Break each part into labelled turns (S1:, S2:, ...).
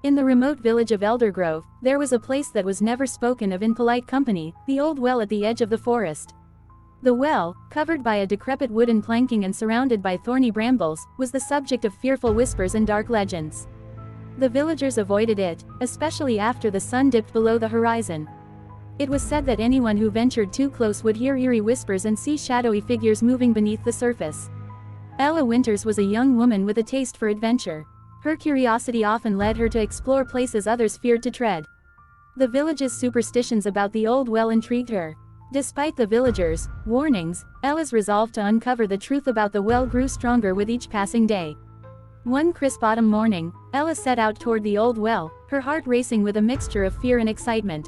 S1: In the remote village of Eldergrove, there was a place that was never spoken of in polite company, the old well at the edge of the forest. The well, covered by a decrepit wooden planking and surrounded by thorny brambles, was the subject of fearful whispers and dark legends. The villagers avoided it, especially after the sun dipped below the horizon. It was said that anyone who ventured too close would hear eerie whispers and see shadowy figures moving beneath the surface. Ella Winters was a young woman with a taste for adventure. Her curiosity often led her to explore places others feared to tread. The village's superstitions about the old well intrigued her. Despite the villagers' warnings, Ella's resolve to uncover the truth about the well grew stronger with each passing day. One crisp autumn morning, Ella set out toward the old well, her heart racing with a mixture of fear and excitement.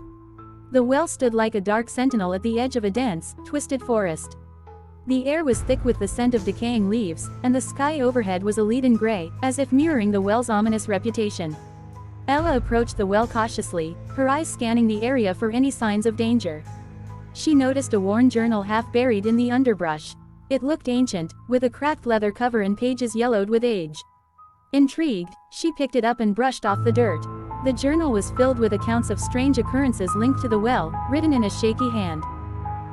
S1: The well stood like a dark sentinel at the edge of a dense, twisted forest. The air was thick with the scent of decaying leaves, and the sky overhead was a leaden gray, as if mirroring the well's ominous reputation. Ella approached the well cautiously, her eyes scanning the area for any signs of danger. She noticed a worn journal half buried in the underbrush. It looked ancient, with a cracked leather cover and pages yellowed with age. Intrigued, she picked it up and brushed off the dirt. The journal was filled with accounts of strange occurrences linked to the well, written in a shaky hand.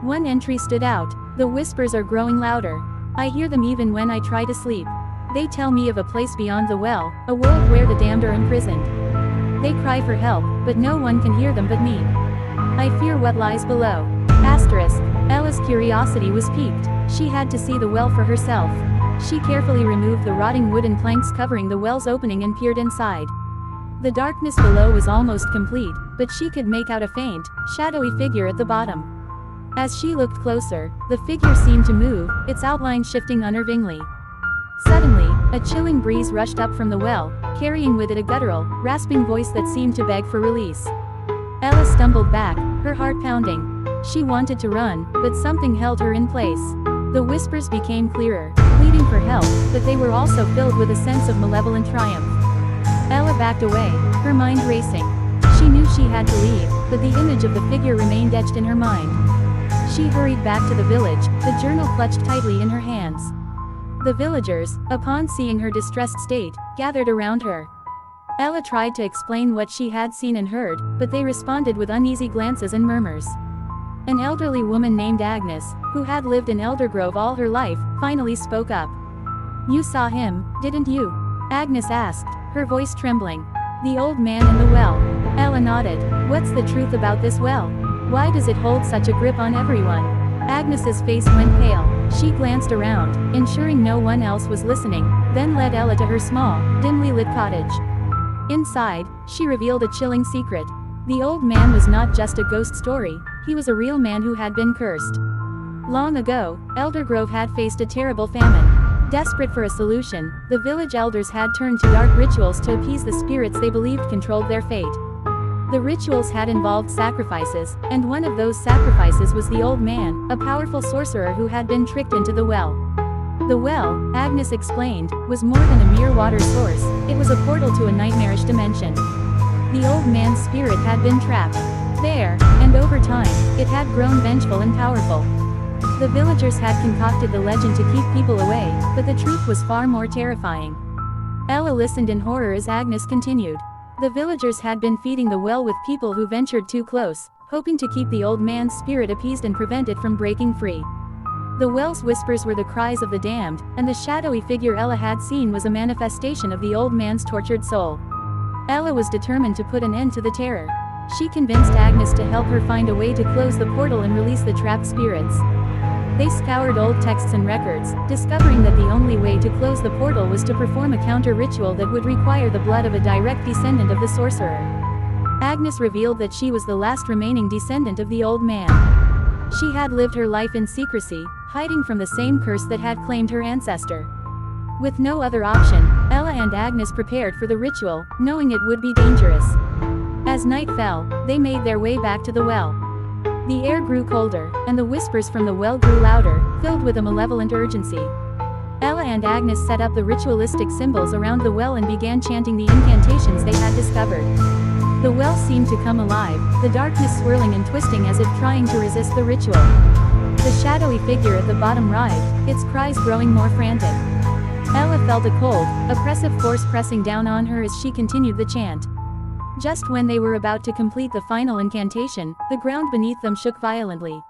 S1: One entry stood out: "The whispers are growing louder. I hear them even when I try to sleep. They tell me of a place beyond the well, a world where the damned are imprisoned. They cry for help, but no one can hear them but me. I fear what lies below." Ella's curiosity was piqued. She had to see the well for herself. She carefully removed the rotting wooden planks covering the well's opening and peered inside. The darkness below was almost complete, but she could make out a faint, shadowy figure at the bottom. As she looked closer, the figure seemed to move, its outline shifting unnervingly. Suddenly, a chilling breeze rushed up from the well, carrying with it a guttural, rasping voice that seemed to beg for release. Ella stumbled back, her heart pounding. She wanted to run, but something held her in place. The whispers became clearer, pleading for help, but they were also filled with a sense of malevolent triumph. Ella backed away, her mind racing. She knew she had to leave, but the image of the figure remained etched in her mind. She hurried back to the village, the journal clutched tightly in her hands. The villagers, upon seeing her distressed state, gathered around her. Ella tried to explain what she had seen and heard, but they responded with uneasy glances and murmurs. An elderly woman named Agnes, who had lived in Eldergrove all her life, finally spoke up. "You saw him, didn't you?" Agnes asked, her voice trembling. "The old man in the well." Ella nodded. "What's the truth about this well? Why does it hold such a grip on everyone?" Agnes's face went pale. She glanced around, ensuring no one else was listening, then led Ella to her small, dimly lit cottage. Inside, she revealed a chilling secret. The old man was not just a ghost story, he was a real man who had been cursed. Long ago, Eldergrove had faced a terrible famine. Desperate for a solution, the village elders had turned to dark rituals to appease the spirits they believed controlled their fate. The rituals had involved sacrifices, and one of those sacrifices was the old man, a powerful sorcerer who had been tricked into the well. The well, Agnes explained, was more than a mere water source, it was a portal to a nightmarish dimension. The old man's spirit had been trapped there, and over time, it had grown vengeful and powerful. The villagers had concocted the legend to keep people away, but the truth was far more terrifying. Ella listened in horror as Agnes continued. The villagers had been feeding the well with people who ventured too close, hoping to keep the old man's spirit appeased and prevent it from breaking free. The well's whispers were the cries of the damned, and the shadowy figure Ella had seen was a manifestation of the old man's tortured soul. Ella was determined to put an end to the terror. She convinced Agnes to help her find a way to close the portal and release the trapped spirits. They scoured old texts and records, discovering that the only way to close the portal was to perform a counter-ritual that would require the blood of a direct descendant of the sorcerer. Agnes revealed that she was the last remaining descendant of the old man. She had lived her life in secrecy, hiding from the same curse that had claimed her ancestor. With no other option, Ella and Agnes prepared for the ritual, knowing it would be dangerous. As night fell, they made their way back to the well. The air grew colder, and the whispers from the well grew louder, filled with a malevolent urgency. Ella and Agnes set up the ritualistic symbols around the well and began chanting the incantations they had discovered. The well seemed to come alive, the darkness swirling and twisting as if trying to resist the ritual. The shadowy figure at the bottom writhed, its cries growing more frantic. Ella felt a cold, oppressive force pressing down on her as she continued the chant. Just when they were about to complete the final incantation, the ground beneath them shook violently.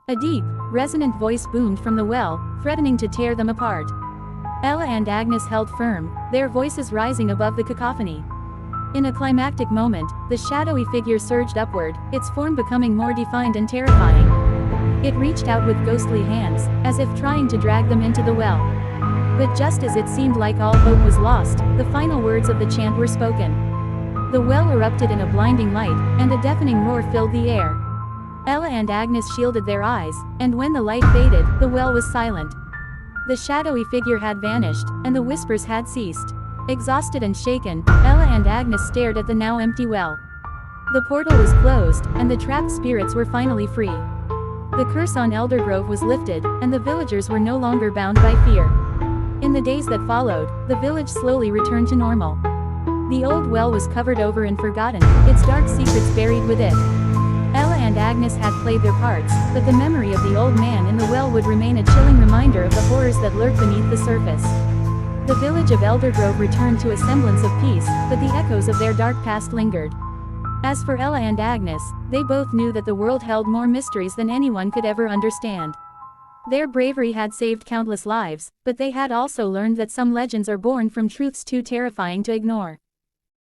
S1: A deep, resonant voice boomed from the well, threatening to tear them apart. Ella and Agnes held firm, their voices rising above the cacophony. In a climactic moment, the shadowy figure surged upward, its form becoming more defined and terrifying. It reached out with ghostly hands, as if trying to drag them into the well. But just as it seemed like all hope was lost, the final words of the chant were spoken. The well erupted in a blinding light, and a deafening roar filled the air. Ella and Agnes shielded their eyes, and when the light faded, the well was silent. The shadowy figure had vanished, and the whispers had ceased. Exhausted and shaken, Ella and Agnes stared at the now empty well. The portal was closed, and the trapped spirits were finally free. The curse on Eldergrove was lifted, and the villagers were no longer bound by fear. In the days that followed, the village slowly returned to normal. The old well was covered over and forgotten, its dark secrets buried with it. Ella and Agnes had played their parts, but the memory of the old man in the well would remain a chilling reminder of the horrors that lurked beneath the surface. The village of Eldergrove returned to a semblance of peace, but the echoes of their dark past lingered. As for Ella and Agnes, they both knew that the world held more mysteries than anyone could ever understand. Their bravery had saved countless lives, but they had also learned that some legends are born from truths too terrifying to ignore.